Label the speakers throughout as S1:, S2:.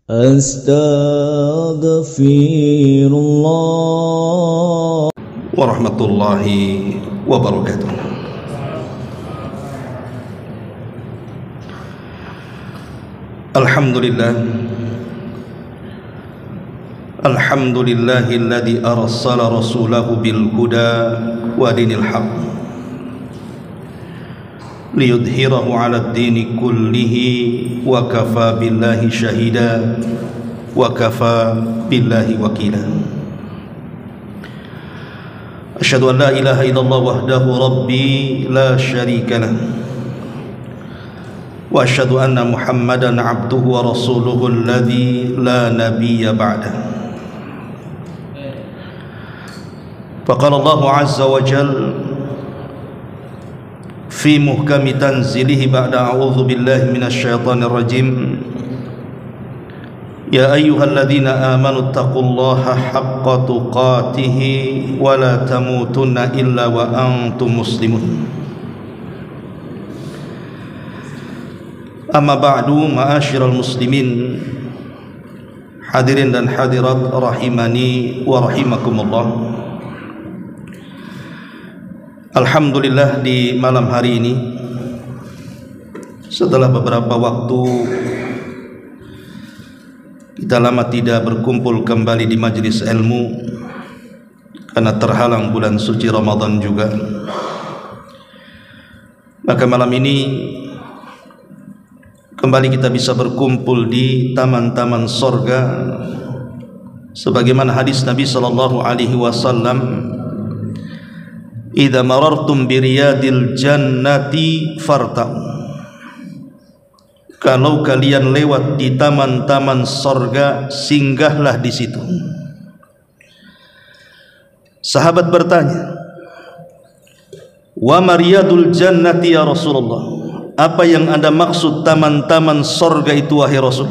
S1: Astaghfirullah
S2: warahmatullahi wabarakatuh. Alhamdulillah, alhamdulillahilladzi arsala rasulahu bil huda wa dinil haqq liyudhhirahu 'alad dini kullihi wa kafa billahi shahida wa kafa billahi wakila. Asyhadu an la ilaha illallah wahdahu rabbi la syarika lah wa asyhadu anna Muhammadan abduhu wa rasuluhu alladzi la nabiyya ba'dah. Faqala Allah azza wa jalla fi muhkami tanzilihi ba'da a'udzu billahi minasy syaithanir rajim. Ya ayyuhalladzina amanu taqullaha haqqa tuqatih wa la tamutunna illa wa antum muslimun. Amma ba'du, ma'asyiral muslimin, hadirin dan hadirat rahimani wa rahimakumullah. Alhamdulillah, di malam hari ini setelah beberapa waktu kita lama tidak berkumpul kembali di majelis ilmu karena terhalang bulan suci Ramadan juga, maka malam ini kembali kita bisa berkumpul di taman-taman sorga sebagaimana hadis Nabi sallallahu alaihi wasallam, idza marartum bi riyadil jannati farta'u, kalau kalian lewat di taman-taman sorga, singgahlah di situ. Sahabat bertanya, wa mariyadul jannati ya Rasulullah, apa yang Anda maksud taman-taman sorga itu wahai Rasul?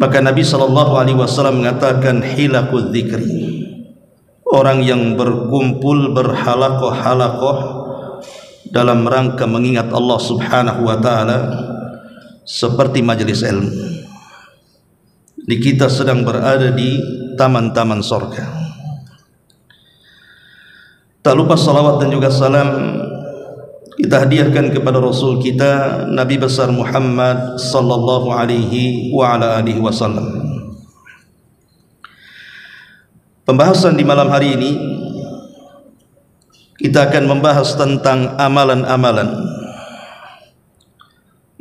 S2: Maka Nabi SAW mengatakan, hilakul dzikri, orang yang berkumpul berhalakoh-halakoh dalam rangka mengingat Allah subhanahu wa ta'ala seperti majelis ilmu. Di kita sedang berada di taman-taman sorga. Tak lupa salawat dan juga salam kita hadiahkan kepada Rasul kita, Nabi besar Muhammad sallallahu alaihi wa ala alihi wasallam. Pembahasan di malam hari ini kita akan membahas tentang amalan-amalan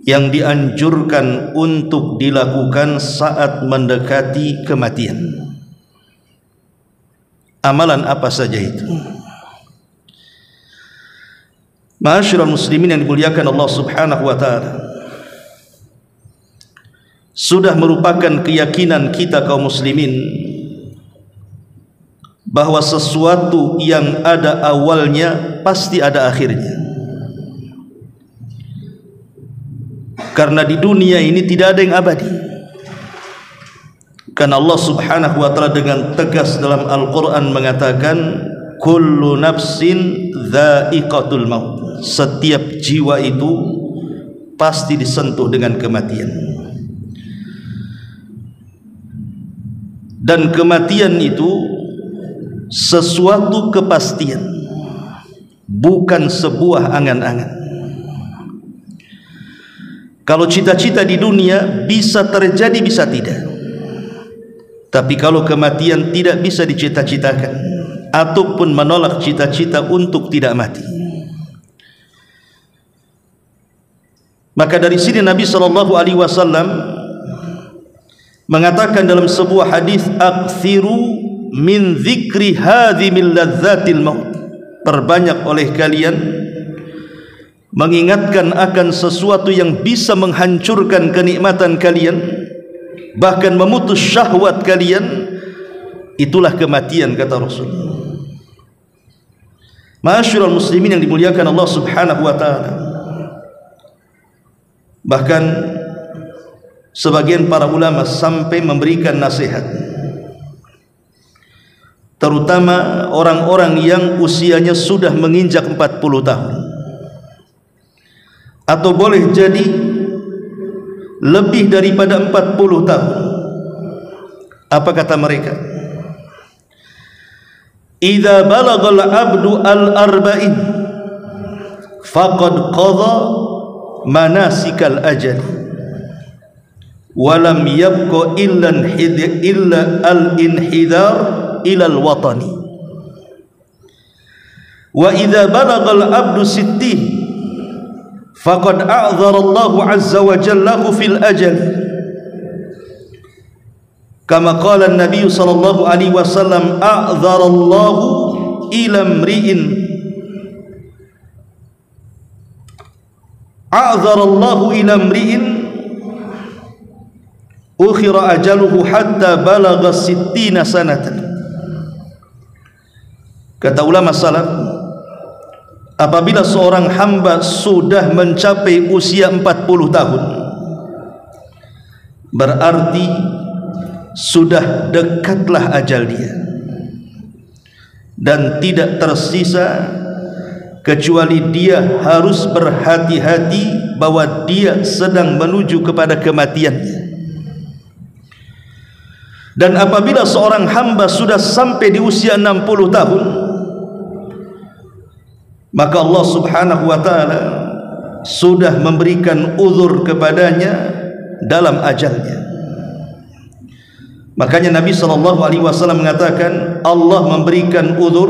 S2: yang dianjurkan untuk dilakukan saat mendekati kematian. Amalan apa saja itu? Ma'asyiral muslimin yang dimuliakan Allah subhanahu wa ta'ala, sudah merupakan keyakinan kita kaum muslimin bahwa sesuatu yang ada awalnya pasti ada akhirnya. Karena di dunia ini tidak ada yang abadi. Karena Allah subhanahu wa ta'ala dengan tegas dalam Al-Quran mengatakan, kullu nafsin dha'iqatul maut, setiap jiwa itu pasti disentuh dengan kematian. Dan kematian itu sesuatu kepastian, bukan sebuah angan-angan. Kalau cita-cita di dunia bisa terjadi bisa tidak, tapi kalau kematian tidak bisa dicita-citakan ataupun menolak cita-cita untuk tidak mati. Maka dari sini Nabi SAW mengatakan dalam sebuah hadis, akthiru min dzikri hadhimil ladzatil maut, perbanyak oleh kalian mengingatkan akan sesuatu yang bisa menghancurkan kenikmatan kalian, bahkan memutus syahwat kalian, itulah kematian, kata Rasul. Ma'asyiral muslimin yang dimuliakan Allah subhanahu wa ta'ala, bahkan sebagian para ulama sampai memberikan nasihat, terutama orang-orang yang usianya sudah menginjak 40 tahun, atau boleh jadi lebih daripada 40 tahun. Apa kata mereka? Idza balagal abdu al-arba'in faqad qadha manasikal ajal wa lam yabqa illa al-inhidar ila al-watani. Wa idza balagal abdu sittin faqad a'dzara Allah 'azza wa jalla fil ajal. Kama qala an-nabiy sallallahu alaihi wasallam, a'dzara Allah ila imri'in ukhira ajaluhu hatta balagha 60 sanatan. Kata ulama salaf, apabila seorang hamba sudah mencapai usia 40 tahun, berarti sudah dekatlah ajal dia, dan tidak tersisa kecuali dia harus berhati-hati bahwa dia sedang menuju kepada kematiannya. Dan apabila seorang hamba sudah sampai di usia 60 tahun, maka Allah subhanahu wa ta'ala sudah memberikan uzur kepadanya dalam ajalnya. Makanya Nabi SAW mengatakan, Allah memberikan uzur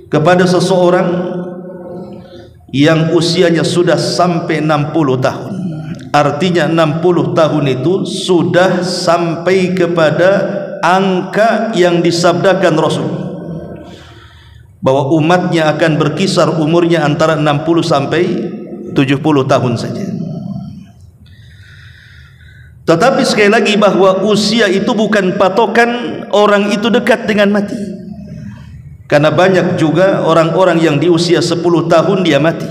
S2: kepada seseorang yang usianya sudah sampai 60 tahun. Artinya 60 tahun itu sudah sampai kepada angka yang disabdakan Rasul, bahwa umatnya akan berkisar umurnya antara 60 sampai 70 tahun saja. Tetapi sekali lagi, bahwa usia itu bukan patokan orang itu dekat dengan mati. Karena banyak juga orang-orang yang di usia 10 tahun dia mati,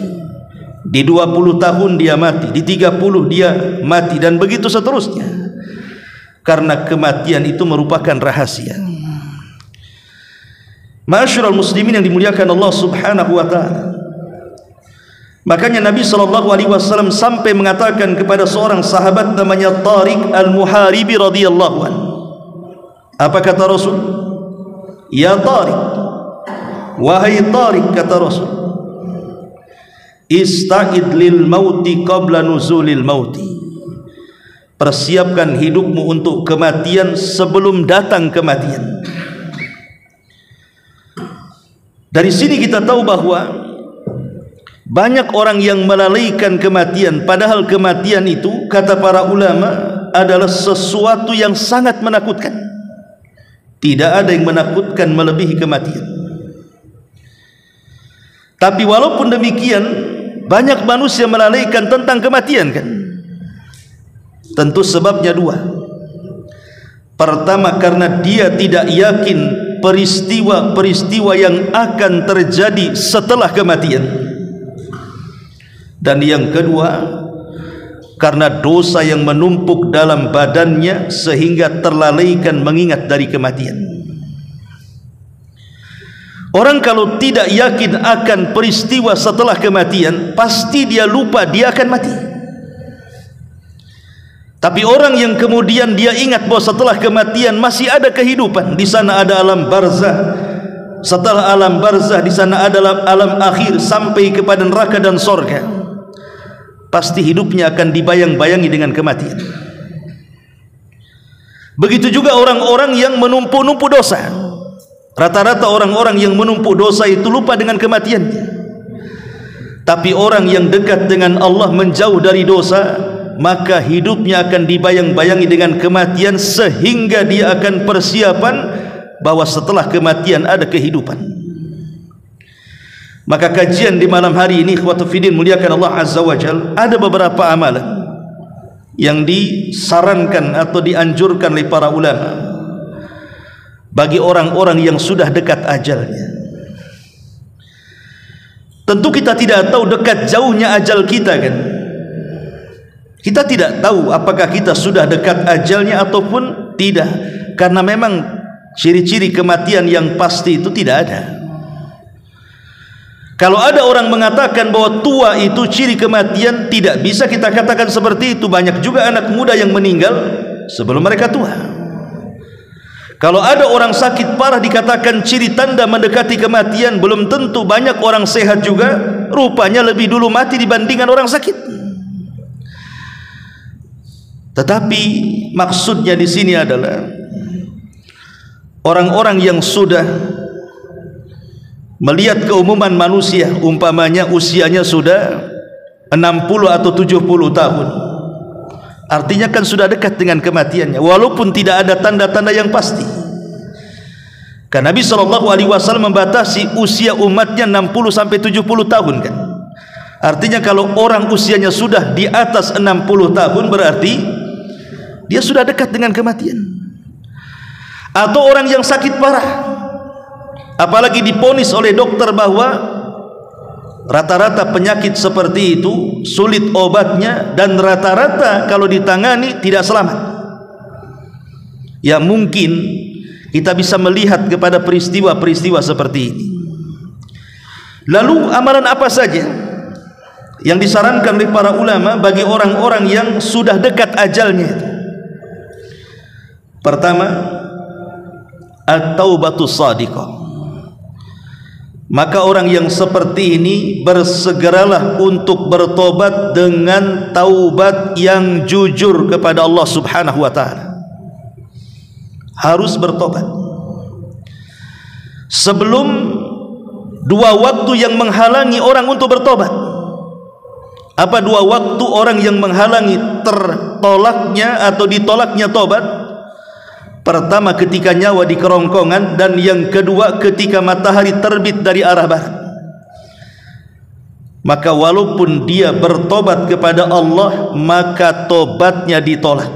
S2: di 20 tahun dia mati, di 30 dia mati, dan begitu seterusnya. Karena kematian itu merupakan rahasia. Ma'asyiral muslimin yang dimuliakan Allah subhanahu wa ta'ala, makanya Nabi SAW sampai mengatakan kepada seorang sahabat namanya Tariq al-Muharibi radhiyallahu anhu. Apa kata Rasul? Ya Tariq, wahai Tariq, kata Rasul, ista'id lil mauti qabla nuzulil mauti. Persiapkan hidupmu untuk kematian sebelum datang kematian. Dari sini kita tahu bahwa banyak orang yang melalaikan kematian, padahal kematian itu, kata para ulama, adalah sesuatu yang sangat menakutkan. Tidak ada yang menakutkan melebihi kematian. Tapi walaupun demikian, banyak manusia melalaikan tentang kematian, kan? Tentu sebabnya dua. Pertama, karena dia tidak yakin peristiwa-peristiwa yang akan terjadi setelah kematian. Dan yang kedua, karena dosa yang menumpuk dalam badannya sehingga terlalaikan mengingat dari kematian. Orang kalau tidak yakin akan peristiwa setelah kematian, pasti dia lupa dia akan mati. Tapi orang yang kemudian dia ingat bahwa setelah kematian masih ada kehidupan, di sana ada alam barzah, setelah alam barzah di sana ada alam akhir sampai kepada neraka dan surga, pasti hidupnya akan dibayang-bayangi dengan kematian. Begitu juga orang-orang yang menumpu-numpu dosa. Rata-rata orang-orang yang menumpu dosa itu lupa dengan kematiannya. Tapi orang yang dekat dengan Allah, menjauh dari dosa, maka hidupnya akan dibayang-bayangi dengan kematian, sehingga dia akan persiapan bahwa setelah kematian ada kehidupan. Maka kajian di malam hari ini, ikhwatu fiddin muliakan Allah azza wa jalla, ada beberapa amalan yang disarankan atau dianjurkan oleh para ulama bagi orang-orang yang sudah dekat ajalnya. Tentu kita tidak tahu dekat jauhnya ajal kita, kan? Kita tidak tahu apakah kita sudah dekat ajalnya ataupun tidak, karena memang ciri-ciri kematian yang pasti itu tidak ada. Kalau ada orang mengatakan bahwa tua itu ciri kematian, tidak bisa kita katakan seperti itu. Banyak juga anak muda yang meninggal sebelum mereka tua. Kalau ada orang sakit parah dikatakan ciri tanda mendekati kematian, belum tentu. Banyak orang sehat juga rupanya lebih dulu mati dibandingkan orang sakit. Tetapi maksudnya di sini adalah orang-orang yang sudah melihat keumuman manusia, umpamanya usianya sudah 60 atau 70 tahun, artinya kan sudah dekat dengan kematiannya, walaupun tidak ada tanda-tanda yang pasti. Karena Nabi SAW membatasi usia umatnya 60 sampai 70 tahun kan. Artinya kalau orang usianya sudah di atas 60 tahun berarti dia sudah dekat dengan kematian. Atau orang yang sakit parah, apalagi diponis oleh dokter bahwa rata-rata penyakit seperti itu sulit obatnya dan rata-rata kalau ditangani tidak selamat. Ya mungkin kita bisa melihat kepada peristiwa-peristiwa seperti ini. Lalu amalan apa saja yang disarankan oleh para ulama bagi orang-orang yang sudah dekat ajalnya? Pertama, at-taubatus shadiqah. Maka orang yang seperti ini bersegeralah untuk bertobat dengan taubat yang jujur kepada Allah Subhanahu wa taala. Harus bertobat sebelum dua waktu yang menghalangi orang untuk bertobat. Apa dua waktu orang yang menghalangi tertolaknya atau ditolaknya tobat? Pertama ketika nyawa di kerongkongan, dan yang kedua ketika matahari terbit dari arah barat. Maka walaupun dia bertobat kepada Allah, maka tobatnya ditolak.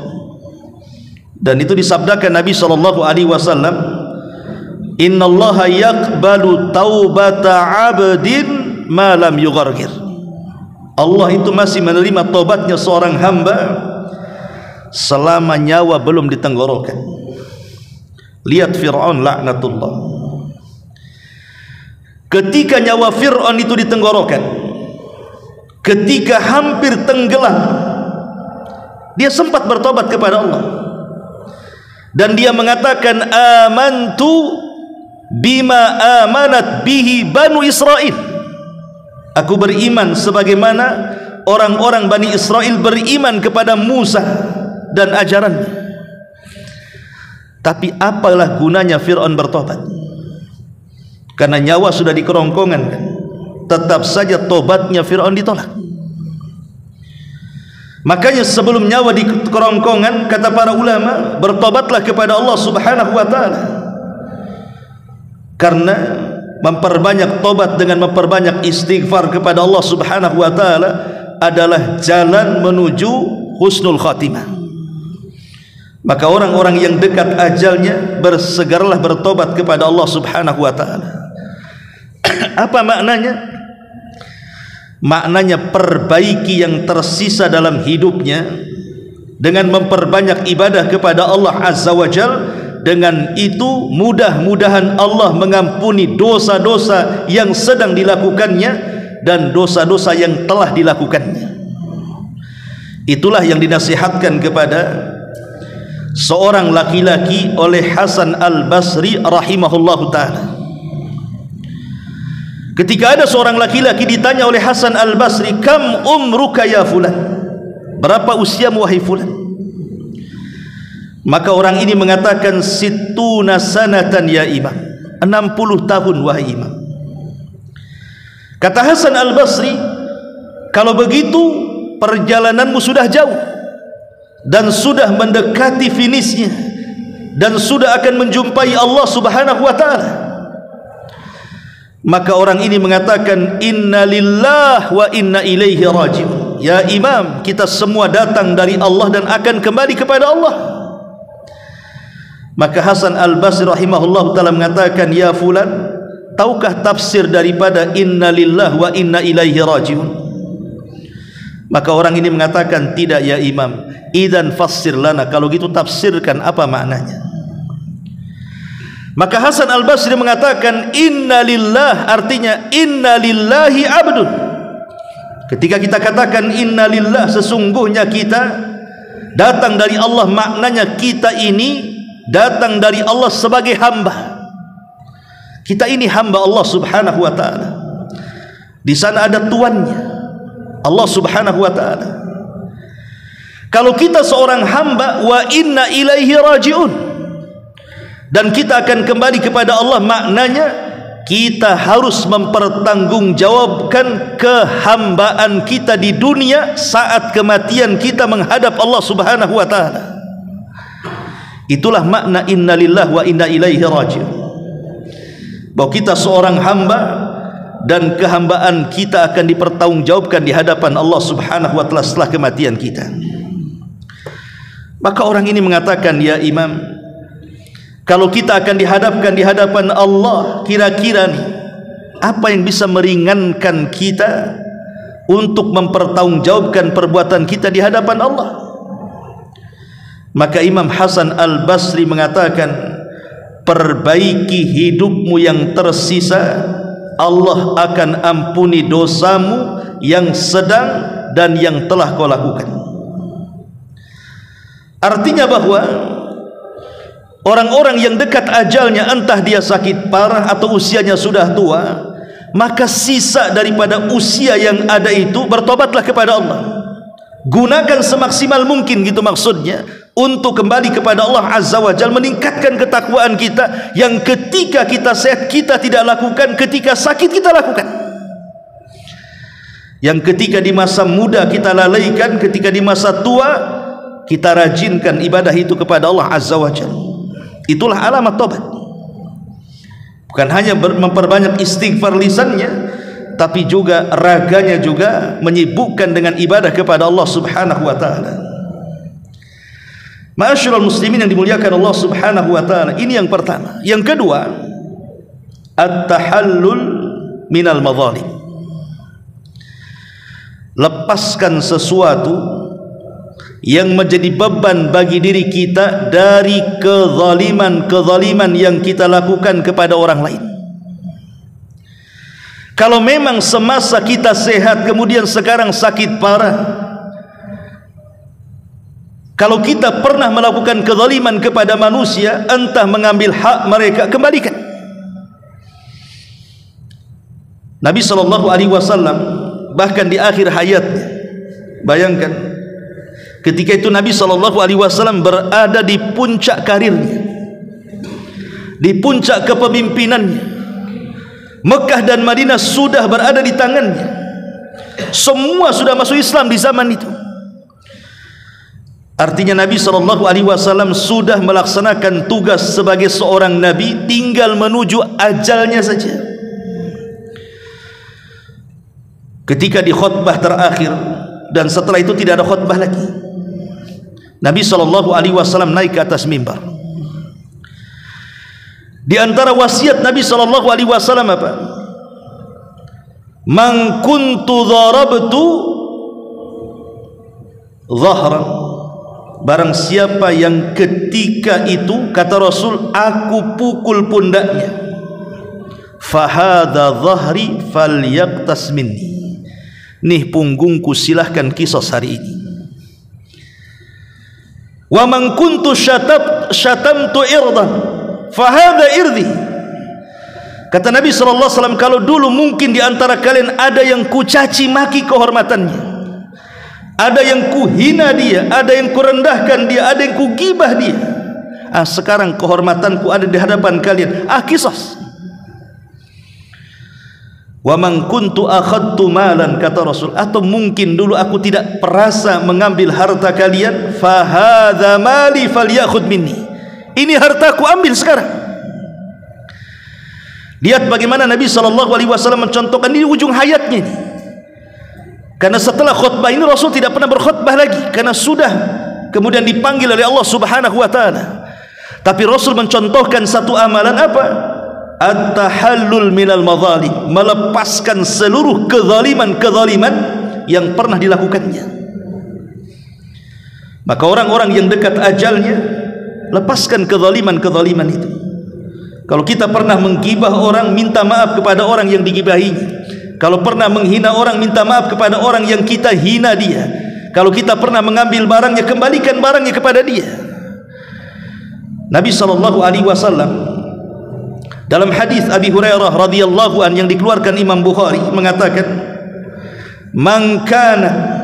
S2: Dan itu disabdakan Nabi SAW, innallaha yaqbalu taubata abdin ma lam yughargir. Allah itu masih menerima tobatnya seorang hamba selama nyawa belum ditenggorokan. Lihat Fir'aun laknatullah, ketika nyawa Fir'aun itu ditenggorokan, ketika hampir tenggelam, dia sempat bertobat kepada Allah. Dan dia mengatakan, amantu bima amanat bihi Banu Israel. Aku beriman sebagaimana orang-orang Bani Israel beriman kepada Musa dan ajarannya. Tapi apalah gunanya Fir'aun bertobat? Karena nyawa sudah di kerongkongan kan? Tetap saja tobatnya Fir'aun ditolak. Makanya sebelum nyawa di kerongkongan, kata para ulama, bertobatlah kepada Allah Subhanahu wa taala. Karena memperbanyak tobat dengan memperbanyak istighfar kepada Allah Subhanahu wa taala adalah jalan menuju husnul khatimah. Maka orang-orang yang dekat ajalnya bersegeralah bertobat kepada Allah Subhanahu wa taala. Apa maknanya? Maknanya perbaiki yang tersisa dalam hidupnya dengan memperbanyak ibadah kepada Allah Azza wa Jal. Dengan itu mudah-mudahan Allah mengampuni dosa-dosa yang sedang dilakukannya dan dosa-dosa yang telah dilakukannya. Itulah yang dinasihatkan kepada seorang laki-laki oleh Hasan Al-Basri rahimahullahu ta'ala. Ketika ada seorang laki-laki ditanya oleh Hasan Al-Basri, kam umruka ya fulan, berapa usiamu wahai fulan? Maka orang ini mengatakan, situna sanatan ya imam, 60 tahun wahai imam. Kata Hasan Al-Basri, kalau begitu perjalananmu sudah jauh dan sudah mendekati finishnya dan sudah akan menjumpai Allah Subhanahu wa ta'ala. Maka orang ini mengatakan, inna lillah wa inna ilaihi raji'un. Ya imam, kita semua datang dari Allah dan akan kembali kepada Allah. Maka Hasan Al-Basri rahimahullah ta'ala mengatakan, ya fulan, tahukah tafsir daripada inna lillah wa inna ilaihi raji'un? Maka orang ini mengatakan, tidak ya imam. Idzan fassir lana, kalau gitu tafsirkan apa maknanya. Maka Hasan Al-Basri mengatakan inna lillah, artinya inna lillahi abdun. Ketika kita katakan inna lillah, sesungguhnya kita datang dari Allah, maknanya kita ini datang dari Allah sebagai hamba. Kita ini hamba Allah subhanahu wa ta'ala. Di sana ada tuannya, Allah subhanahu wa ta'ala. Kalau kita seorang hamba, wa inna ilaihi raji'un, dan kita akan kembali kepada Allah, maknanya kita harus mempertanggungjawabkan kehambaan kita di dunia saat kematian kita menghadap Allah subhanahu wa ta'ala. Itulah makna inna lillah wa inna ilaihi raji'un, bahwa kita seorang hamba dan kehambaan kita akan dipertanggungjawabkan di hadapan Allah subhanahu wa ta'ala setelah kematian kita. Maka orang ini mengatakan, ya Imam, kalau kita akan dihadapkan di hadapan Allah, kira-kira nih apa yang bisa meringankan kita untuk mempertanggungjawabkan perbuatan kita di hadapan Allah? Maka Imam Hasan Al-Basri mengatakan, perbaiki hidupmu yang tersisa, Allah akan ampuni dosamu yang sedang dan yang telah kau lakukan. Artinya bahwa orang-orang yang dekat ajalnya, entah dia sakit parah atau usianya sudah tua, maka sisa daripada usia yang ada itu bertobatlah kepada Allah. Gunakan semaksimal mungkin, gitu maksudnya, untuk kembali kepada Allah Azza wa Jalla, meningkatkan ketakwaan kita yang ketika kita sehat kita tidak lakukan, ketika sakit kita lakukan, yang ketika di masa muda kita lalaikan, ketika di masa tua kita rajinkan ibadah itu kepada Allah Azza wa Jalla. Itulah alamat tobat. Bukan hanya memperbanyak istighfar lisannya, tapi juga raganya juga menyibukkan dengan ibadah kepada Allah subhanahu wa ta'ala. Ma'asyiral muslimin yang dimuliakan Allah subhanahu wa ta'ala, ini yang pertama. Yang kedua, at-tahallul minal madzalim. Lepaskan sesuatu yang menjadi beban bagi diri kita dari kezaliman yang kita lakukan kepada orang lain. Kalau memang semasa kita sehat kemudian sekarang sakit parah, kalau kita pernah melakukan kezaliman kepada manusia, entah mengambil hak mereka, kembalikan. Nabi SAW bahkan di akhir hayatnya, bayangkan, ketika itu Nabi SAW berada di puncak karirnya, di puncak kepemimpinannya. Mekah dan Madinah sudah berada di tangannya. Semua sudah masuk Islam di zaman itu. Artinya Nabi SAW sudah melaksanakan tugas sebagai seorang Nabi, tinggal menuju ajalnya saja. Ketika di khutbah terakhir, dan setelah itu tidak ada khutbah lagi, Nabi SAW naik ke atas mimbar. Di antara wasiat Nabi SAW apa? Man kuntu dharabtu dhahran, barang siapa yang ketika itu, kata Rasul, aku pukul pundaknya, fahadha dhahri falyaqtas minni, nih punggungku, silahkan kisos hari ini. Wa man kuntu syatamtu irdan fahadha irdi, kata Nabi SAW, kalau dulu mungkin di antara kalian ada yang kucaci maki kehormatannya, ada yang kuhina dia, ada yang kurendahkan dia, ada yang kugibah dia, sekarang kehormatanku ada di hadapan kalian, kisos. Wa man kuntu akhadtu malan, kata Rasul, atau mungkin dulu aku tidak perasa mengambil harta kalian, fahadha mali falyakhud minni, ini hartaku, ambil sekarang. Lihat bagaimana Nabi SAW mencontohkan ini ujung hayatnya ini. Karena setelah khutbah ini Rasul tidak pernah berkhutbah lagi, karena sudah kemudian dipanggil oleh Allah Subhanahu wa ta'ala. Tapi Rasul mencontohkan satu amalan apa? At-tahallul minal madzalim, melepaskan seluruh kezaliman yang pernah dilakukannya. Maka orang-orang yang dekat ajalnya, lepaskan kezaliman itu. Kalau kita pernah menggibah orang, minta maaf kepada orang yang digibahinya. Kalau pernah menghina orang, minta maaf kepada orang yang kita hina dia. Kalau kita pernah mengambil barangnya, kembalikan barangnya kepada dia. Nabi SAW dalam hadis Abi Hurairah radhiyallahu an yang dikeluarkan Imam Bukhari mengatakan, "Man kana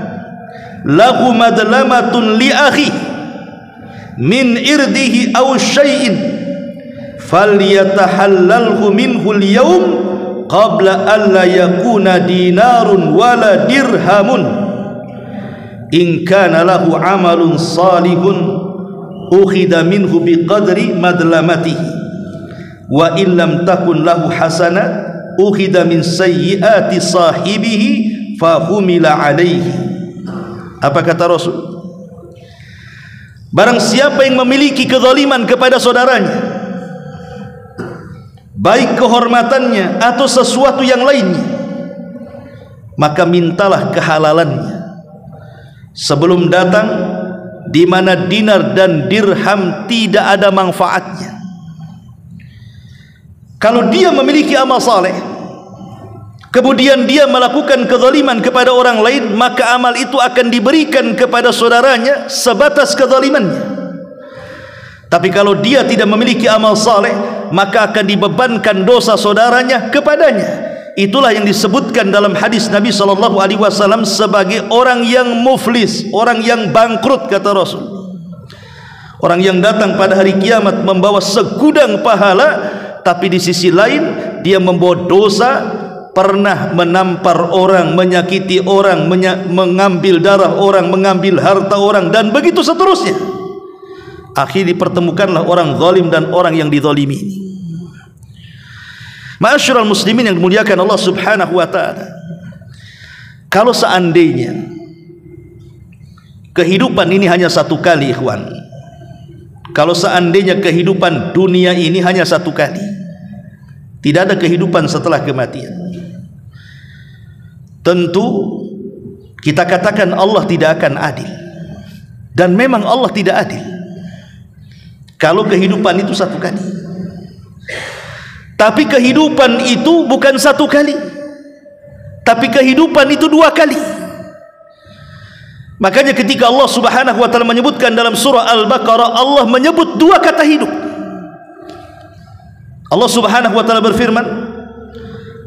S2: lahu madlamatun li akhi min irdihi aw syai'in falyatahallalhu minhu al-yawm qabla an la yakuna dinarun wala dirhamun in kana lahu amalun salihun ukhidha minhu biqadri madlamatihi wa illam takun lahu hasanat ukhidha min sayyiati sahibihi fahumila alaihi." Apa kata Rasul? Barang siapa yang memiliki kezaliman kepada saudaranya, baik kehormatannya atau sesuatu yang lainnya, maka mintalah kehalalannya sebelum datang di mana dinar dan dirham tidak ada manfaatnya. Kalau dia memiliki amal saleh, kemudian dia melakukan kezaliman kepada orang lain, maka amal itu akan diberikan kepada saudaranya sebatas kezalimannya. Tapi kalau dia tidak memiliki amal saleh, maka akan dibebankan dosa saudaranya kepadanya. Itulah yang disebutkan dalam hadis Nabi SAW sebagai orang yang muflis, orang yang bangkrut, kata Rasul. Orang yang datang pada hari kiamat membawa segudang pahala, tapi di sisi lain dia membawa dosa, pernah menampar orang, menyakiti orang, mengambil darah orang, mengambil harta orang, dan begitu seterusnya. Akhirnya dipertemukanlah orang zalim dan orang yang dizalimi ini. Ma'asyiral muslimin yang dimuliakan Allah Subhanahu wa taala, kalau seandainya kehidupan ini hanya satu kali, ikhwan, kalau seandainya kehidupan dunia ini hanya satu kali, tidak ada kehidupan setelah kematian, tentu kita katakan Allah tidak akan adil. Dan memang Allah tidak adil kalau kehidupan itu satu kali. Tapi kehidupan itu bukan satu kali, tapi kehidupan itu dua kali. Makanya ketika Allah Subhanahu wa taala menyebutkan dalam surah Al-Baqarah, Allah menyebut dua kata hidup. Allah Subhanahu wa taala berfirman,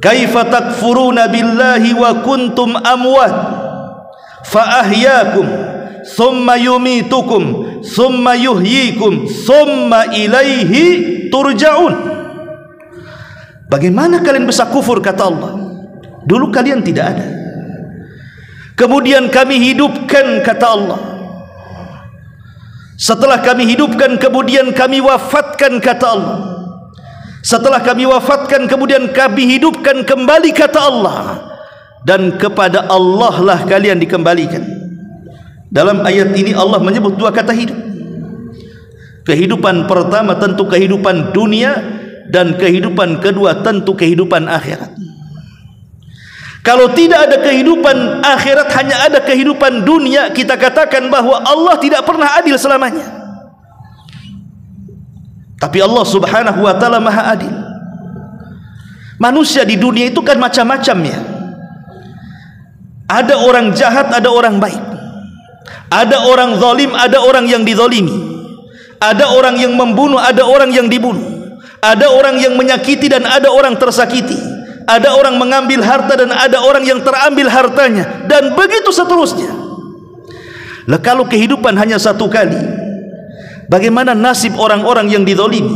S2: "Kaifa takfuruna billahi wa kuntum amwat fa ahyaakum thumma yumitukum thumma yuhyikum thumma ilaihi turja'un." Bagaimana kalian bisa kufur, kata Allah, dulu kalian tidak ada, kemudian kami hidupkan, kata Allah, setelah kami hidupkan kemudian kami wafatkan, kata Allah, setelah kami wafatkan kemudian kami hidupkan kembali, kata Allah, dan kepada Allah lah kalian dikembalikan. Dalam ayat ini Allah menyebut dua kata hidup. Kehidupan pertama tentu kehidupan dunia, dan kehidupan kedua tentu kehidupan akhirat. Kalau tidak ada kehidupan akhirat, hanya ada kehidupan dunia, kita katakan bahwa Allah tidak pernah adil selamanya. Tapi Allah Subhanahu wa taala Maha Adil. Manusia di dunia itu kan macam-macam ya. Ada orang jahat, ada orang baik. Ada orang zalim, ada orang yang dizalimi. Ada orang yang membunuh, ada orang yang dibunuh. Ada orang yang menyakiti dan ada orang tersakiti. Ada orang mengambil harta dan ada orang yang terambil hartanya, dan begitu seterusnya. Lah kalau kehidupan hanya satu kali, bagaimana nasib orang-orang yang dizalimi?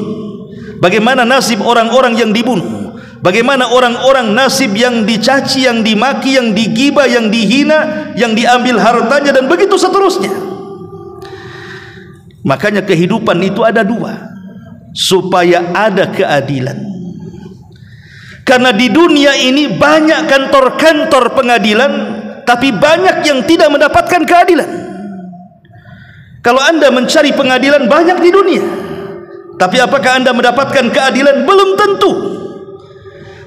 S2: Bagaimana nasib orang-orang yang dibunuh? Bagaimana orang-orang nasib yang dicaci, yang dimaki, yang digibah, yang dihina, yang diambil hartanya, dan begitu seterusnya. Makanya kehidupan itu ada dua, supaya ada keadilan. Karena di dunia ini banyak kantor-kantor pengadilan, tapi banyak yang tidak mendapatkan keadilan. Kalau anda mencari pengadilan banyak di dunia, tapi apakah anda mendapatkan keadilan? Belum tentu.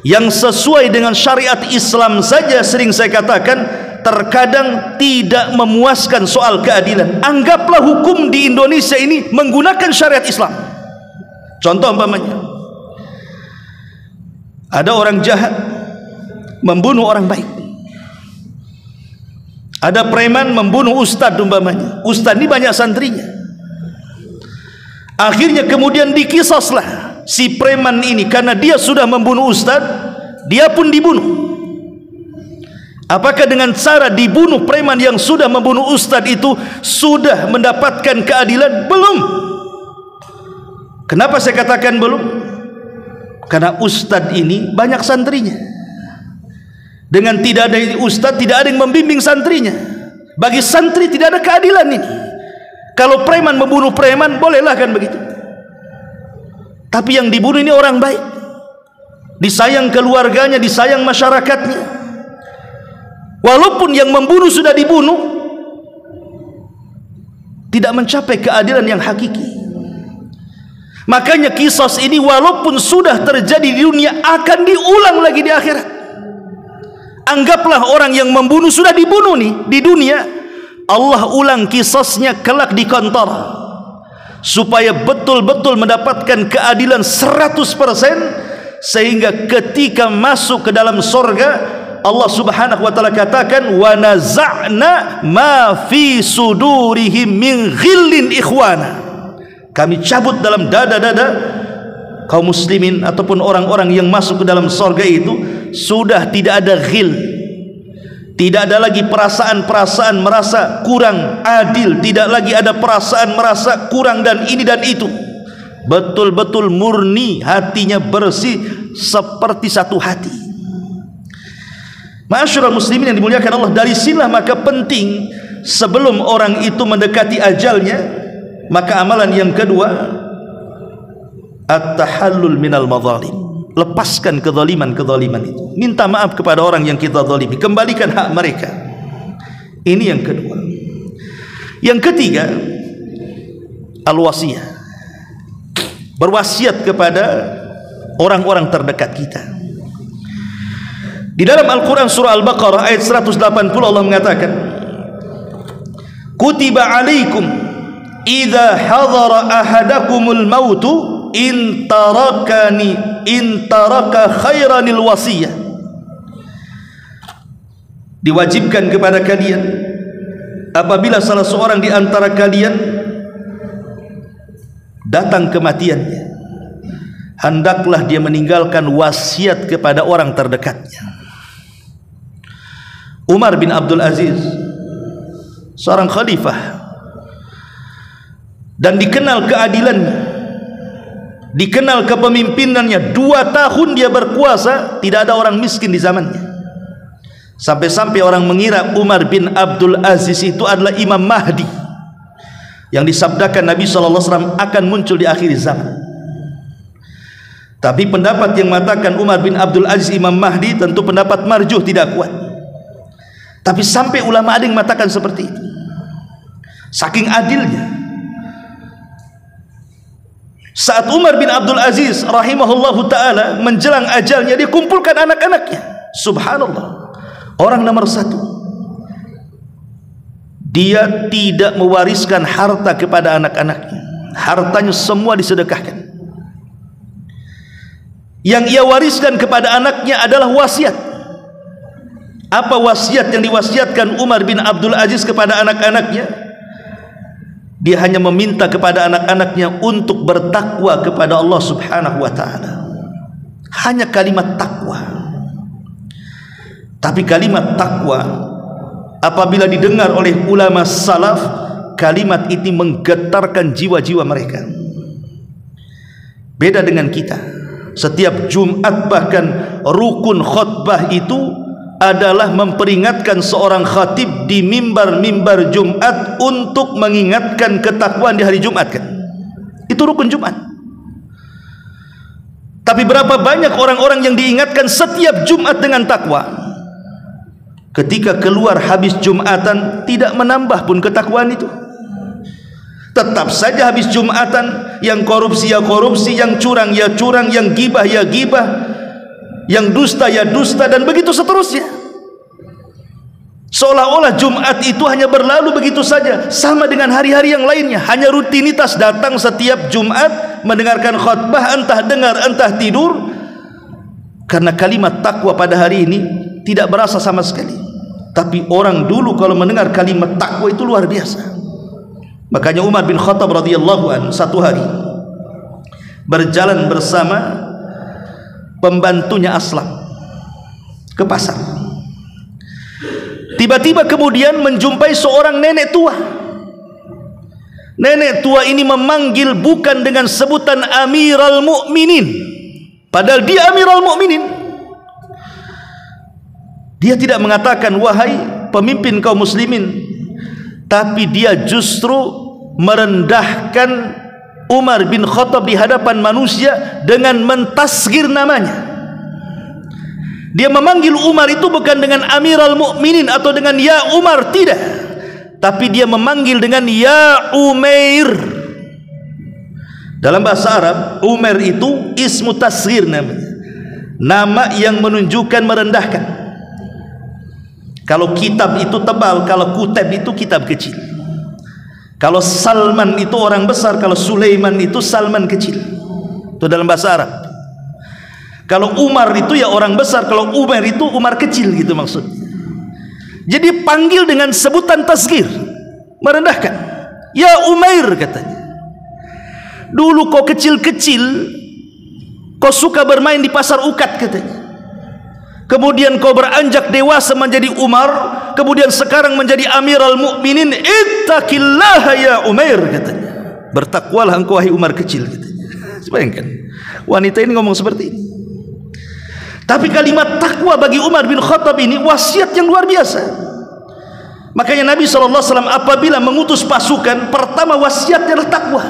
S2: Yang sesuai dengan syariat Islam saja, sering saya katakan, terkadang tidak memuaskan soal keadilan. Anggaplah hukum di Indonesia ini menggunakan syariat Islam. Contoh umpamanya, Ada orang jahat membunuh orang baik. Ada preman membunuh ustadz umpamanya. Ustadz ini banyak santrinya. Akhirnya kemudian dikisaslah si preman ini karena dia sudah membunuh ustadz, dia pun dibunuh. Apakah dengan cara dibunuh preman yang sudah membunuh ustadz itu sudah mendapatkan keadilan? Belum. Kenapa saya katakan belum? Karena ustadz ini banyak santrinya. Dengan tidak ada ustadz, tidak ada yang membimbing santrinya. Bagi santri tidak ada keadilan ini. Kalau preman membunuh preman, bolehlah kan begitu. Tapi yang dibunuh ini orang baik, disayang keluarganya, disayang masyarakatnya. Walaupun yang membunuh sudah dibunuh, tidak mencapai keadilan yang hakiki. Makanya kisah ini walaupun sudah terjadi di dunia, akan diulang lagi di akhirat. Anggaplah orang yang membunuh sudah dibunuh nih di dunia, Allah ulang kisahnya kelak di kantor, supaya betul-betul mendapatkan keadilan 100%, sehingga ketika masuk ke dalam surga, Allah subhanahu wa ta'ala katakan, wa naza'na ma fi sudurihim min ghillin ikhwana. Kami cabut dalam dada-dada kaum muslimin ataupun orang-orang yang masuk ke dalam surga itu, sudah tidak ada ghil, tidak ada lagi perasaan-perasaan merasa kurang adil, tidak lagi ada perasaan merasa kurang dan ini dan itu. Betul-betul murni, hatinya bersih seperti satu hati. Ma'asyiral muslimin yang dimuliakan Allah, dari sinilah maka penting sebelum orang itu mendekati ajalnya, maka amalan yang kedua, at-tahallul minal madzalim. Lepaskan kezaliman-kezaliman itu. Minta maaf kepada orang yang kita zalimi, kembalikan hak mereka. Ini yang kedua. Yang ketiga, al-wasiyah. Berwasiat kepada orang-orang terdekat kita. Di dalam Al-Quran surah Al-Baqarah ayat 180 Allah mengatakan, kutiba alaikum idza hadara ahadakumul mautu in taraka khairanil wasiyah. Diwajibkan kepada kalian apabila salah seorang di antara kalian datang kematiannya, hendaklah dia meninggalkan wasiat kepada orang terdekatnya. Umar bin Abdul Aziz, seorang khalifah, dan dikenal keadilannya, dikenal kepemimpinannya. 2 tahun dia berkuasa, tidak ada orang miskin di zamannya. Sampai-sampai orang mengira Umar bin Abdul Aziz itu adalah Imam Mahdi yang disabdakan Nabi SAW akan muncul di akhir zaman. Tapi pendapat yang mengatakan Umar bin Abdul Aziz Imam Mahdi tentu pendapat marjuh, tidak kuat. Tapi sampai ulama ada yang mengatakan seperti itu, saking adilnya. Saat Umar bin Abdul Aziz rahimahullahu ta'ala menjelang ajalnya, dia kumpulkan anak-anaknya. Subhanallah, orang nomor 1, dia tidak mewariskan harta kepada anak-anaknya. Hartanya semua disedekahkan. Yang ia wariskan kepada anaknya adalah wasiat. Apa wasiat yang diwasiatkan Umar bin Abdul Aziz kepada anak-anaknya? Dia hanya meminta kepada anak-anaknya untuk bertakwa kepada Allah subhanahu wa ta'ala. Hanya kalimat takwa. Tapi kalimat takwa apabila didengar oleh ulama salaf, kalimat ini menggetarkan jiwa-jiwa mereka. Beda dengan kita. Setiap Jumat bahkan rukun khutbah itu adalah memperingatkan seorang khatib di mimbar-mimbar Jumat untuk mengingatkan ketakwaan di hari Jumat kan. Itu rukun Jumat. Tapi berapa banyak orang-orang yang diingatkan setiap Jumat dengan takwa, ketika keluar habis Jumatan tidak menambah pun ketakwaan itu. Tetap saja habis Jumatan, yang korupsi ya korupsi, yang curang ya curang, yang gibah ya gibah, yang dusta ya dusta, dan begitu seterusnya. Seolah-olah Jumat itu hanya berlalu begitu saja, sama dengan hari-hari yang lainnya, hanya rutinitas datang setiap Jumat mendengarkan khutbah, entah dengar entah tidur. Karena kalimat takwa pada hari ini tidak berasa sama sekali. Tapi orang dulu kalau mendengar kalimat takwa itu luar biasa. Makanya Umar bin Khattab radhiyallahu anhu satu hari berjalan bersama pembantunya Aslam ke pasar. Tiba-tiba kemudian menjumpai seorang nenek tua. Nenek tua ini memanggil bukan dengan sebutan Amirul Mukminin, padahal dia Amirul Mukminin. Dia tidak mengatakan wahai pemimpin kaum muslimin, tapi dia justru merendahkan Umar bin Khattab di hadapan manusia dengan mentasghir namanya. Dia memanggil Umar itu bukan dengan Amirul Mukminin atau dengan ya Umar, tidak, tapi dia memanggil dengan ya Umair. Dalam bahasa Arab, Umair itu ismu tasghir namanya, nama yang menunjukkan merendahkan. Kalau kitab itu tebal, kalau kutab itu kitab kecil. Kalau Salman itu orang besar, kalau Sulaiman itu Salman kecil. Itu dalam bahasa Arab. Kalau Umar itu ya orang besar, kalau Umar itu Umar kecil, gitu maksudnya. Jadi panggil dengan sebutan tasghir, merendahkan. Ya Umair katanya. Dulu kau kecil-kecil, kau suka bermain di pasar ukat katanya. Kemudian kau beranjak dewasa menjadi Umar, kemudian sekarang menjadi Amirul Mukminin. Ittaqillaha ya Umair katanya. Bertakwalah engkau wahai Umar kecil katanya. Bayangkan, wanita ini ngomong seperti ini. Tapi kalimat takwa bagi Umar bin Khattab ini wasiat yang luar biasa. Makanya Nabi SAW apabila mengutus pasukan, pertama wasiatnya adalah takwa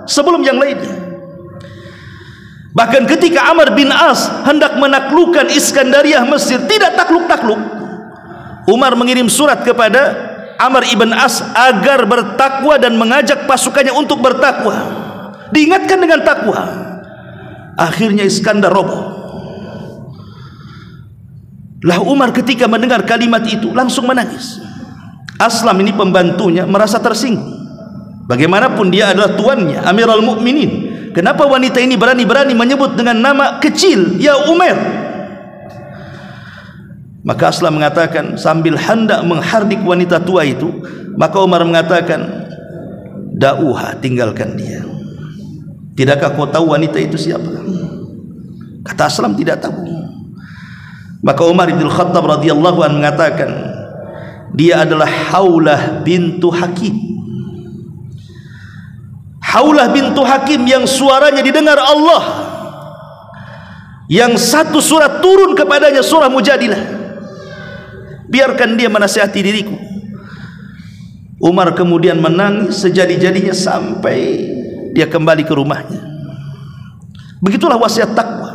S2: sebelum yang lainnya. Bahkan ketika Amr bin As hendak menaklukkan Iskandariyah Mesir, tidak takluk-takluk, Umar mengirim surat kepada Amr ibn As agar bertakwa dan mengajak pasukannya untuk bertakwa. Diingatkan dengan takwa. Akhirnya Iskandar roboh. Lah Umar ketika mendengar kalimat itu langsung menangis. Aslam ini pembantunya merasa tersinggung. Bagaimanapun dia adalah tuannya, Amirul Mukminin. Kenapa wanita ini berani-berani menyebut dengan nama kecil, ya Umar? Maka Aslam mengatakan sambil hendak menghardik wanita tua itu, maka Umar mengatakan, "Da'uha, tinggalkan dia. Tidakkah kau tahu wanita itu siapa?" Kata Aslam, "Tidak tahu." Maka Umar bin Khattab radhiyallahu anhu mengatakan, dia adalah Haulah bintu Hakim. Haulah bintu Hakim yang suaranya didengar Allah, yang satu surat turun kepadanya, surah Mujadilah. Biarkan dia menasihati diriku. Umar kemudian menangis sejadi-jadinya sampai dia kembali ke rumahnya. Begitulah wasiat takwa.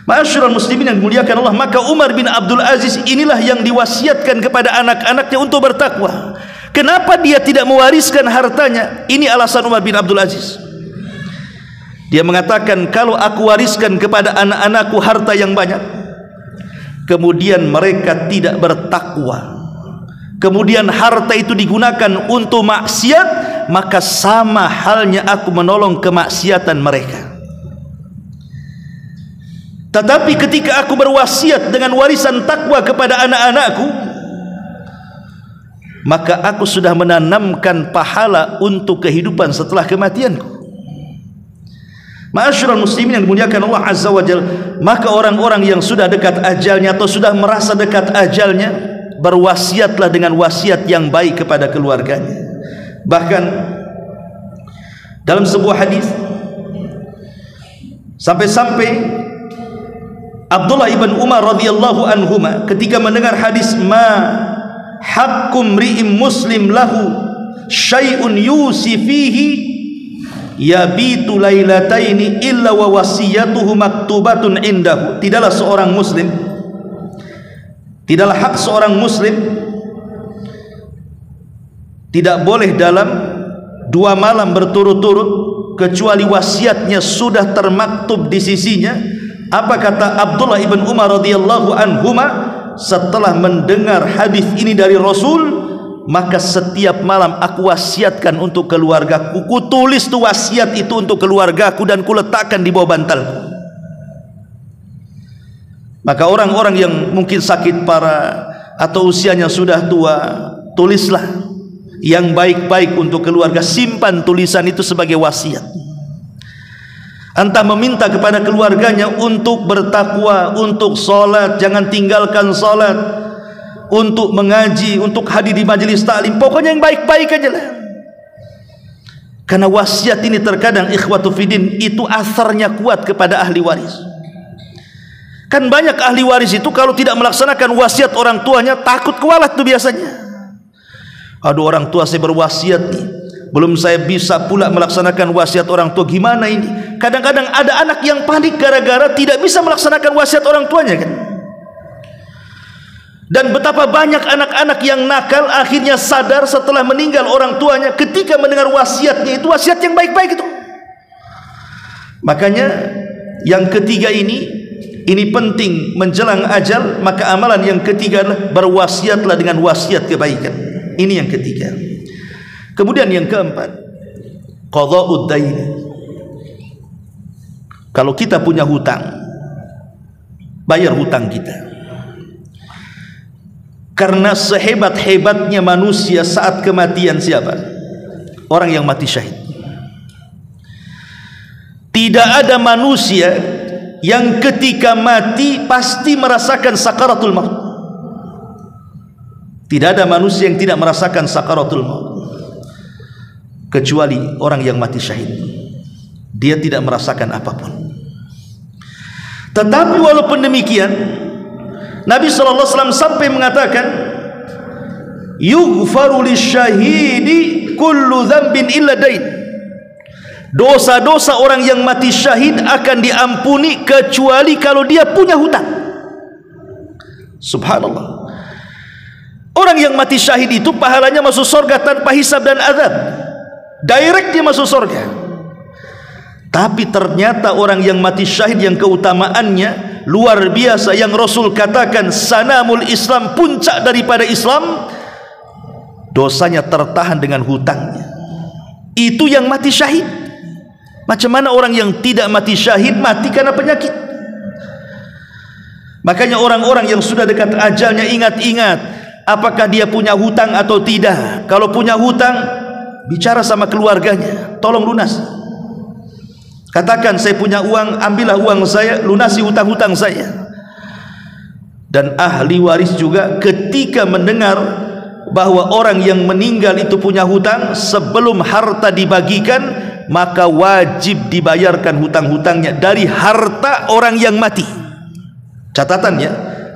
S2: Ma'asyiral muslimin yang dimuliakan Allah, maka Umar bin Abdul Aziz inilah yang diwasiatkan kepada anak-anaknya untuk bertakwa. Kenapa dia tidak mewariskan hartanya? Ini alasan Umar bin Abdul Aziz. Dia mengatakan, kalau aku wariskan kepada anak-anakku harta yang banyak, kemudian mereka tidak bertakwa, kemudian harta itu digunakan untuk maksiat, maka sama halnya aku menolong kemaksiatan mereka. Tetapi ketika aku berwasiat dengan warisan takwa kepada anak-anakku, maka aku sudah menanamkan pahala untuk kehidupan setelah kematianku. Ma'asyiral muslimin yang dimuliakan Allah Azza wa Jalla, maka orang-orang yang sudah dekat ajalnya atau sudah merasa dekat ajalnya, berwasiatlah dengan wasiat yang baik kepada keluarganya. Bahkan dalam sebuah hadis sampai-sampai Abdullah ibn Umar radhiyallahu anhuma ketika mendengar hadis ma hakkum ri'im muslim lahu syai'un yusi fihi yabitu lailataini illa wa wasiyatuhu maktubatun indahu, tidaklah seorang muslim, tidaklah hak seorang muslim, tidak boleh dalam 2 malam berturut-turut kecuali wasiatnya sudah termaktub di sisinya. Apa kata Abdullah ibn Umar radhiyallahu anhuma setelah mendengar hadis ini dari Rasul? Maka setiap malam aku wasiatkan untuk keluargaku, ku tulis tu wasiat itu untuk keluargaku dan ku letakkan di bawah bantalku. Maka orang-orang yang mungkin sakit parah atau usianya sudah tua, tulislah yang baik-baik untuk keluarga. Simpan tulisan itu sebagai wasiat. Entah meminta kepada keluarganya untuk bertakwa, untuk sholat, jangan tinggalkan sholat, untuk mengaji, untuk hadir di majelis taklim, pokoknya yang baik-baik aja lah. Karena wasiat ini terkadang ikhwatu fiddin itu asarnya kuat kepada ahli waris. Kan banyak ahli waris itu kalau tidak melaksanakan wasiat orang tuanya takut kualat tuh biasanya. Aduh, orang tua saya berwasiat nih, belum saya bisa pula melaksanakan wasiat orang tua, gimana ini? Kadang-kadang ada anak yang panik gara-gara tidak bisa melaksanakan wasiat orang tuanya kan. Dan betapa banyak anak-anak yang nakal akhirnya sadar setelah meninggal orang tuanya ketika mendengar wasiatnya, itu wasiat yang baik-baik itu. Makanya yang ketiga ini penting menjelang ajal. Maka amalan yang ketiga adalah berwasiatlah dengan wasiat kebaikan. Ini yang ketiga. Kemudian yang keempat, qadha'ud dain. Kalau kita punya hutang, bayar hutang kita. Karena sehebat-hebatnya manusia saat kematian siapa? Orang yang mati syahid. Tidak ada manusia yang ketika mati pasti merasakan sakaratul maut. Tidak ada manusia yang tidak merasakan sakaratul maut, kecuali orang yang mati syahid. Dia tidak merasakan apapun. Tetapi walaupun demikian, Nabi SAW sampai mengatakan, yughfaru lisyahidi kullu dzambin illa dain. Dosa-dosa orang yang mati syahid akan diampuni kecuali kalau dia punya hutang. Subhanallah. Orang yang mati syahid itu pahalanya masuk surga tanpa hisab dan azab. Direct dia masuk surga. Tapi ternyata orang yang mati syahid yang keutamaannya luar biasa, yang Rasul katakan sanamul Islam, puncak daripada Islam, dosanya tertahan dengan hutangnya. Itu yang mati syahid. Macam mana orang yang tidak mati syahid mati karena penyakit? Makanya orang-orang yang sudah dekat ajalnya ingat-ingat apakah dia punya hutang atau tidak. Kalau punya hutang, bicara sama keluarganya, tolong lunas. Katakan saya punya uang, ambillah uang saya, lunasi hutang-hutang saya. Dan ahli waris juga ketika mendengar bahwa orang yang meninggal itu punya hutang, sebelum harta dibagikan maka wajib dibayarkan hutang-hutangnya dari harta orang yang mati. Catatannya,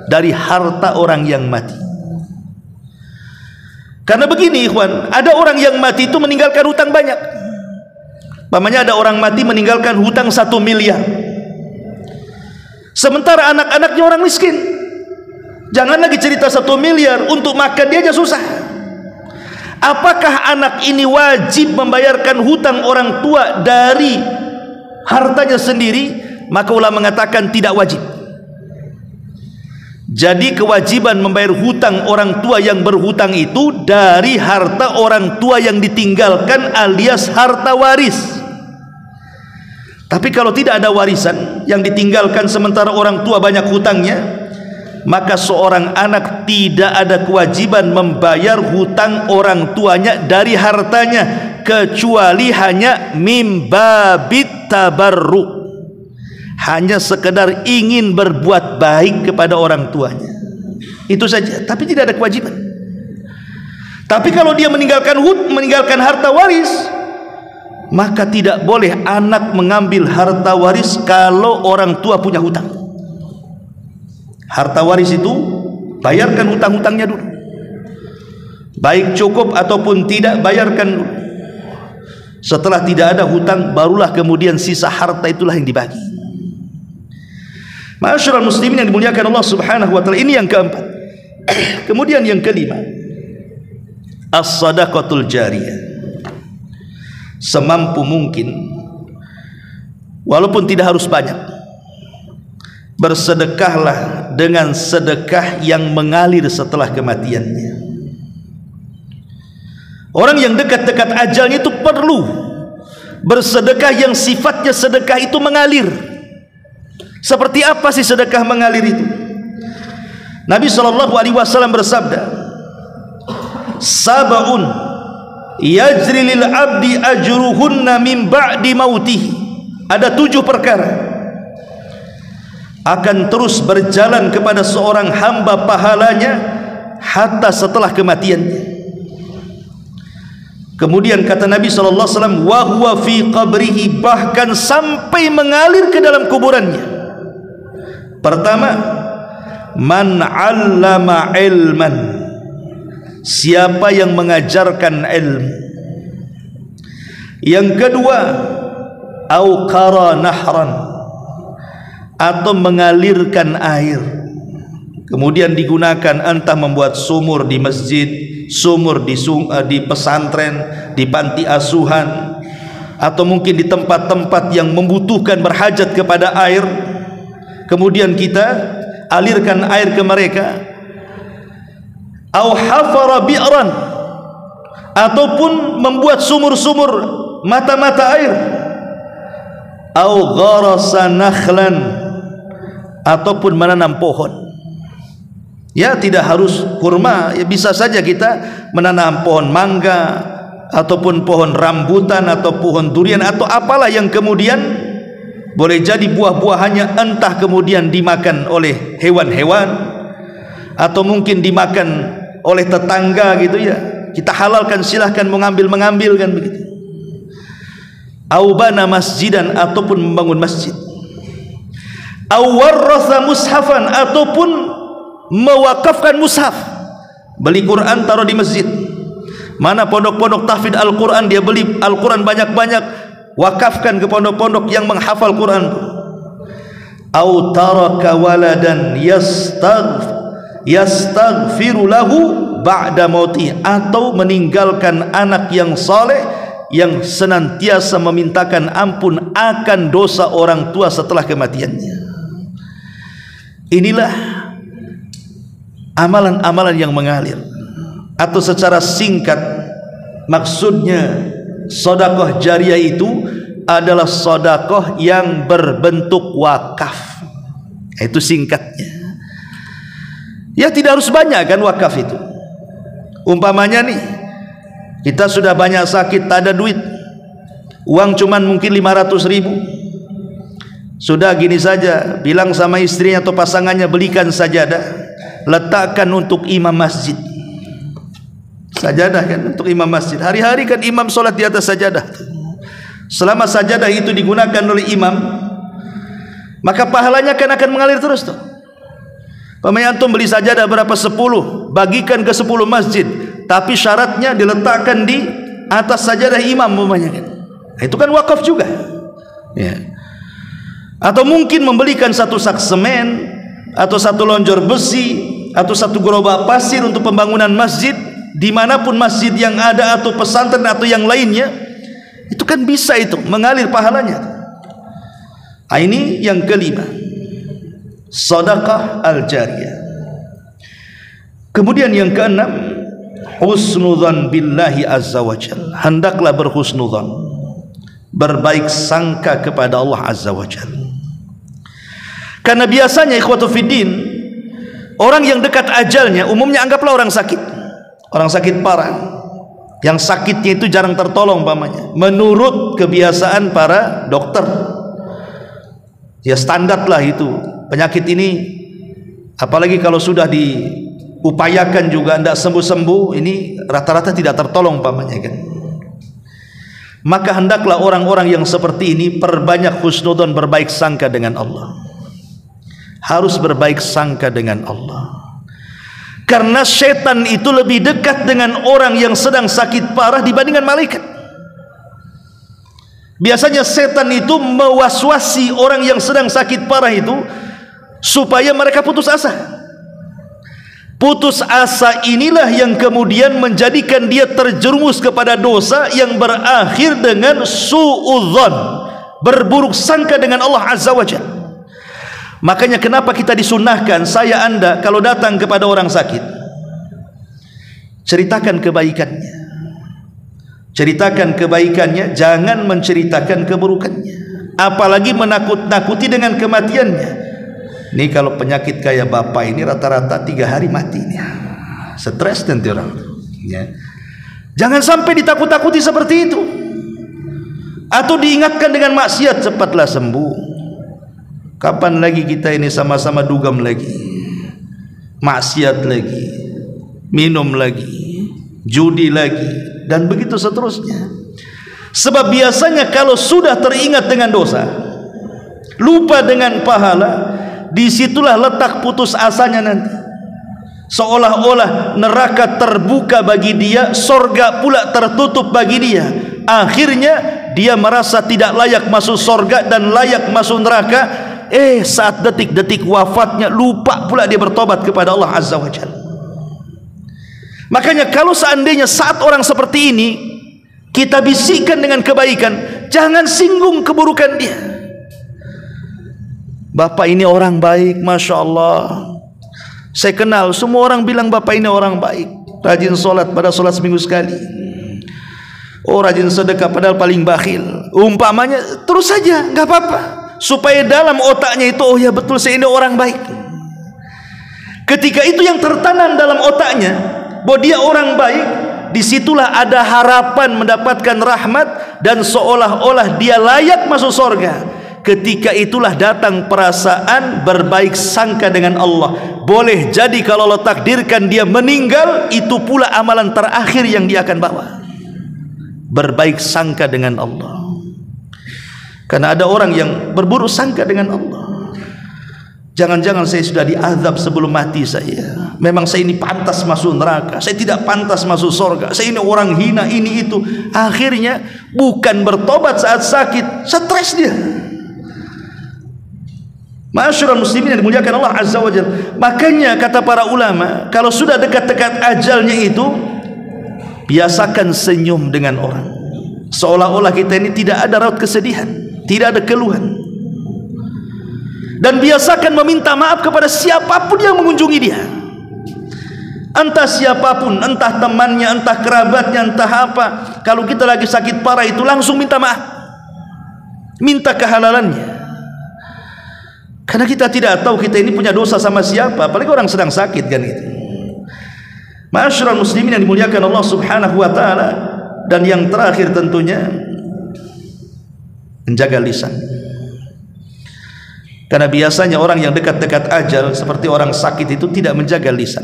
S2: dari harta orang yang mati. Karena begini ikhwan, ada orang yang mati itu meninggalkan hutang banyak. Umpamanya ada orang mati meninggalkan hutang 1 miliar, sementara anak-anaknya orang miskin. Jangan lagi cerita 1 miliar, untuk makan dia aja susah. Apakah anak ini wajib membayarkan hutang orang tua dari hartanya sendiri? Maka ulama mengatakan tidak wajib. Jadi kewajiban membayar hutang orang tua yang berhutang itu dari harta orang tua yang ditinggalkan alias harta waris. Tapi kalau tidak ada warisan yang ditinggalkan sementara orang tua banyak hutangnya, maka seorang anak tidak ada kewajiban membayar hutang orang tuanya dari hartanya, kecuali hanya mimbabit tabarru, hanya sekedar ingin berbuat baik kepada orang tuanya, itu saja, tapi tidak ada kewajiban. Tapi kalau dia meninggalkan harta waris, maka tidak boleh anak mengambil harta waris kalau orang tua punya hutang. Harta waris itu bayarkan hutang-hutangnya dulu, baik cukup ataupun tidak, bayarkan dulu. Setelah tidak ada hutang, barulah kemudian sisa harta itulah yang dibagi. Ma'asyiral muslimin yang dimuliakan Allah Subhanahu wa taala, ini yang keempat. Kemudian yang kelima, as-shadaqatul jariyah. Semampu mungkin, walaupun tidak harus banyak, bersedekahlah dengan sedekah yang mengalir setelah kematiannya. Orang yang dekat-dekat ajalnya itu perlu bersedekah yang sifatnya sedekah itu mengalir. Seperti apa sih sedekah mengalir itu? Nabi SAW bersabda, sab'un yajri lil abdi ajruhunna min ba'di mautihi. Ada 7 perkara akan terus berjalan kepada seorang hamba pahalanya hatta setelah kematiannya. Kemudian kata Nabi SAW, wa huwa fi qabrihi, bahkan sampai mengalir ke dalam kuburannya. Pertama, man 'allama ilman, siapa yang mengajarkan ilmu. Yang kedua, au qara nahran, atau mengalirkan air, kemudian digunakan entah membuat sumur di masjid, sumur di pesantren, di panti asuhan, atau mungkin di tempat-tempat yang membutuhkan berhajat kepada air, kemudian kita alirkan air ke mereka. Au hafara bi'ran, ataupun membuat sumur-sumur mata-mata air. Au gharasa nakhlan, ataupun menanam pohon. Ya, tidak harus kurma, ya bisa saja kita menanam pohon mangga, ataupun pohon rambutan, atau pohon durian, atau apalah yang kemudian boleh jadi buah-buahannya entah kemudian dimakan oleh hewan-hewan, atau mungkin dimakan oleh tetangga gitu ya. Kita halalkan, silahkan mengambil kan begitu. Aubana masjidan, ataupun membangun masjid. Awarratha mushafan, ataupun mewakafkan mushaf. Beli Quran taruh di masjid. Mana pondok-pondok tahfidz Al-Quran, dia beli Al-Quran banyak-banyak, wakafkan ke pondok-pondok yang menghafal Quran. Au taraka waladan yastaghfiru lahu ba'da mauti, atau meninggalkan anak yang saleh yang senantiasa memintakan ampun akan dosa orang tua setelah kematiannya. Inilah amalan-amalan yang mengalir. Atau secara singkat, maksudnya sedekah jariah itu adalah sedekah yang berbentuk wakaf. Itu singkatnya. Ya, tidak harus banyak kan wakaf itu. Umpamanya nih, kita sudah banyak sakit, tak ada duit, uang cuman mungkin 500.000. Sudah gini saja, bilang sama istrinya atau pasangannya, belikan sajadah, letakkan untuk imam masjid. Sajadah kan untuk imam masjid. Hari-hari kan imam sholat di atas sajadah. Selama sajadah itu digunakan oleh imam, maka pahalanya kan akan mengalir terus tuh. Antum beli sajadah berapa? 10, bagikan ke 10 masjid, tapi syaratnya diletakkan di atas sajadah imam umpamanya kan. Itu kan wakaf juga. Ya. Atau mungkin membelikan 1 sak semen, atau 1 lonjor besi, atau 1 gerobak pasir untuk pembangunan masjid dimanapun masjid yang ada, atau pesantren atau yang lainnya. Itu kan bisa itu mengalir pahalanya. Ini yang kelima, sedekah al-jariyah. Kemudian yang keenam, husnudzan billahi azza wa jalla. Hendaklah berhusnudzan, berbaik sangka kepada Allah azza wa jalla. Karena biasanya ikhwatu fiddin, orang yang dekat ajalnya, umumnya anggaplah orang sakit parah, yang sakitnya itu jarang tertolong umpamanya, menurut kebiasaan para dokter. Ya standar lah itu penyakit ini, apalagi kalau sudah diupayakan juga tidak sembuh-sembuh, ini rata-rata tidak tertolong umpamanya kan. Maka hendaklah orang-orang yang seperti ini perbanyak husnudzon, berbaik sangka dengan Allah. Harus berbaik sangka dengan Allah, karena setan itu lebih dekat dengan orang yang sedang sakit parah dibandingkan malaikat. Biasanya setan itu mewaswasi orang yang sedang sakit parah itu supaya mereka putus asa. Putus asa inilah yang kemudian menjadikan dia terjerumus kepada dosa yang berakhir dengan suudzon, berburuk sangka dengan Allah azza wa jalla. Makanya kenapa kita disunahkan, saya anda kalau datang kepada orang sakit, ceritakan kebaikannya, jangan menceritakan keburukannya. apalagi menakut-nakuti dengan kematiannya. Ini kalau penyakit kayak bapak ini rata-rata 3 hari matinya. Stres nanti orang ya. Jangan sampai ditakut-takuti seperti itu, atau diingatkan dengan maksiat, cepatlah sembuh. Kapan lagi kita ini sama-sama dugem lagi, maksiat lagi, minum lagi, judi lagi, dan begitu seterusnya. Sebab biasanya kalau sudah teringat dengan dosa, lupa dengan pahala, disitulah letak putus asanya nanti. Seolah-olah neraka terbuka bagi dia, sorga pula tertutup bagi dia. Akhirnya dia merasa tidak layak masuk sorga dan layak masuk neraka. Saat detik-detik wafatnya lupa pula dia bertobat kepada Allah Azza wa Jalla. Makanya kalau seandainya saat orang seperti ini kita bisikkan dengan kebaikan, jangan singgung keburukan dia. Bapak ini orang baik, Masya Allah, saya kenal, semua orang bilang bapak ini orang baik, rajin sholat, pada sholat seminggu sekali, oh rajin sedekah padahal paling bakhil, umpamanya. Terus saja, nggak apa-apa, supaya dalam otaknya itu, oh ya betul, saya ini orang baik. Ketika itu yang tertanam dalam otaknya bahwa dia orang baik, disitulah ada harapan mendapatkan rahmat dan seolah-olah dia layak masuk surga. Ketika itulah datang perasaan berbaik sangka dengan Allah. Boleh jadi kalau Allah takdirkan dia meninggal, itu pula amalan terakhir yang dia akan bawa, berbaik sangka dengan Allah. Karena ada orang yang berburuk sangka dengan Allah. Jangan-jangan saya sudah diazab sebelum mati saya, memang saya ini pantas masuk neraka, saya tidak pantas masuk surga, saya ini orang hina, ini itu. Akhirnya bukan bertobat saat sakit, stres dia. Ma'asyiral muslimin yang dimuliakan Allah Azza wa Jalla. Makanya kata para ulama, kalau sudah dekat-dekat ajalnya itu, biasakan senyum dengan orang, seolah-olah kita ini tidak ada raut kesedihan, tidak ada keluhan. Dan biasakan meminta maaf kepada siapapun yang mengunjungi dia, entah siapapun, entah temannya, entah kerabatnya, entah apa. Kalau kita lagi sakit parah itu langsung minta maaf, minta kehalalannya. Karena kita tidak tahu kita ini punya dosa sama siapa, apalagi orang sedang sakit kan gitu. Ma'asyiral muslimin yang dimuliakan Allah Subhanahu wa taala. Dan yang terakhir tentunya menjaga lisan. Karena biasanya orang yang dekat-dekat ajal seperti orang sakit itu tidak menjaga lisan.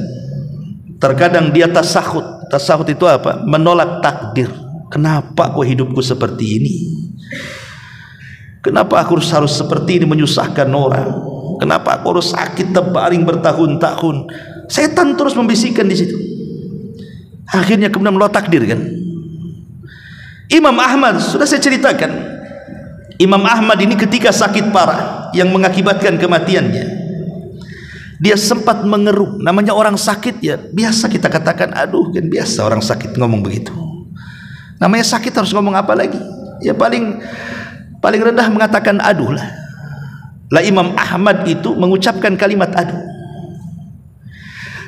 S2: Terkadang dia tasahud. Tasahud itu apa? Menolak takdir. Kenapa kok hidupku seperti ini? Kenapa aku harus seperti ini, menyusahkan orang? Kenapa aku harus sakit terbaring bertahun-tahun? Setan terus membisikkan di situ. Akhirnya kemudian menolak takdir kan. Imam Ahmad sudah saya ceritakan. Imam Ahmad ini ketika sakit parah yang mengakibatkan kematiannya, dia sempat mengeruh. Namanya orang sakit ya, biasa kita katakan aduh kan, biasa orang sakit ngomong begitu. Namanya sakit harus ngomong apa lagi? Ya paling rendah mengatakan aduh lah. Lah Imam Ahmad itu mengucapkan kalimat aduh.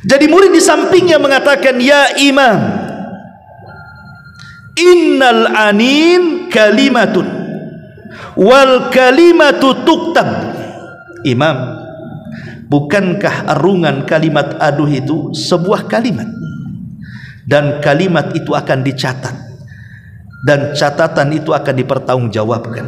S2: Jadi murid di sampingnya mengatakan, ya Imam, innal anin kalimatun wal kalimatu tuktab. Imam, bukankah arungan kalimat aduh itu sebuah kalimat, dan kalimat itu akan dicatat, dan catatan itu akan dipertanggungjawabkan.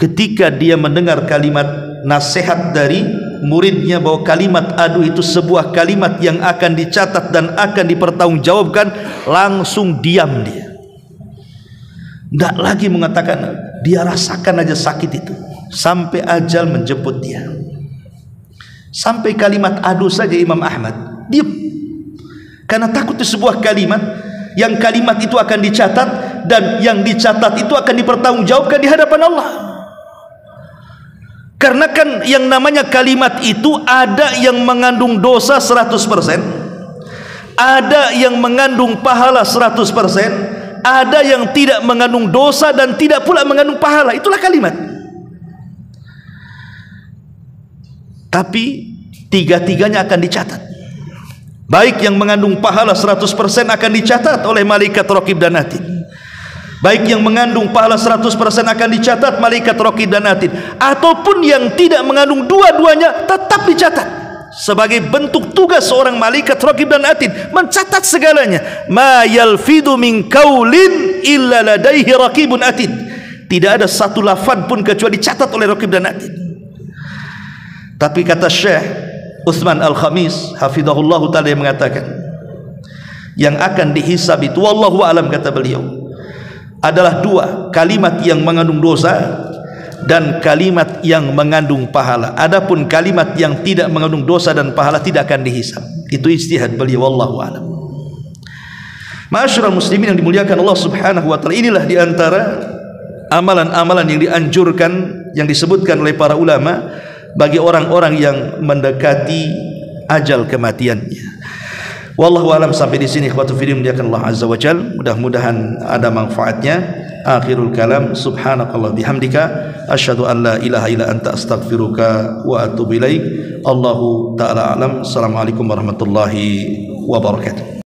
S2: Ketika dia mendengar kalimat nasihat dari muridnya bahwa kalimat aduh itu sebuah kalimat yang akan dicatat dan akan dipertanggungjawabkan, langsung diam dia. Tidak lagi mengatakan, dia rasakan aja sakit itu sampai ajal menjemput dia. Sampai kalimat aduh saja Imam Ahmad diam, karena takut itu sebuah kalimat yang kalimat itu akan dicatat, dan yang dicatat itu akan dipertanggungjawabkan di hadapan Allah. Karena kan yang namanya kalimat itu ada yang mengandung dosa 100%, ada yang mengandung pahala 100%, ada yang tidak mengandung dosa dan tidak pula mengandung pahala. Itulah kalimat. Tapi tiga-tiganya akan dicatat. Baik yang mengandung pahala 100% akan dicatat oleh malaikat Raqib dan Atid. baik yang mengandung pahala 100% akan dicatat malaikat raqib dan atid, ataupun yang tidak mengandung dua-duanya tetap dicatat sebagai bentuk tugas seorang malaikat raqib dan atid mencatat segalanya. Ma yalfidu min qaulin illa ladaihi raqibun atid, tidak ada satu lafaz pun kecuali dicatat oleh raqib dan atid. Tapi kata Syekh Utsman Al-Khamis hafizahullah taala yang mengatakan, yang akan dihisab itu wallahu alam, kata beliau, adalah dua, kalimat yang mengandung dosa dan kalimat yang mengandung pahala. Adapun kalimat yang tidak mengandung dosa dan pahala tidak akan dihisab. Itu ijtihad beliau, wallahu a'lam. Ma'asyiral muslimin yang dimuliakan Allah Subhanahu wa taala, inilah di antara amalan-amalan yang dianjurkan, yang disebutkan oleh para ulama bagi orang-orang yang mendekati ajal kematiannya. Wallahu a'lam. Sampai di sini ikhwatu fillah dimuliakan Allah azza wa jalla, mudah-mudahan ada manfaatnya. Akhirul kalam, subhanakallah bihamdika asyhadu an la ilaha illa anta astaghfiruka wa atubu ilaik. Allahu ta'ala alam. Assalamualaikum warahmatullahi wabarakatuh.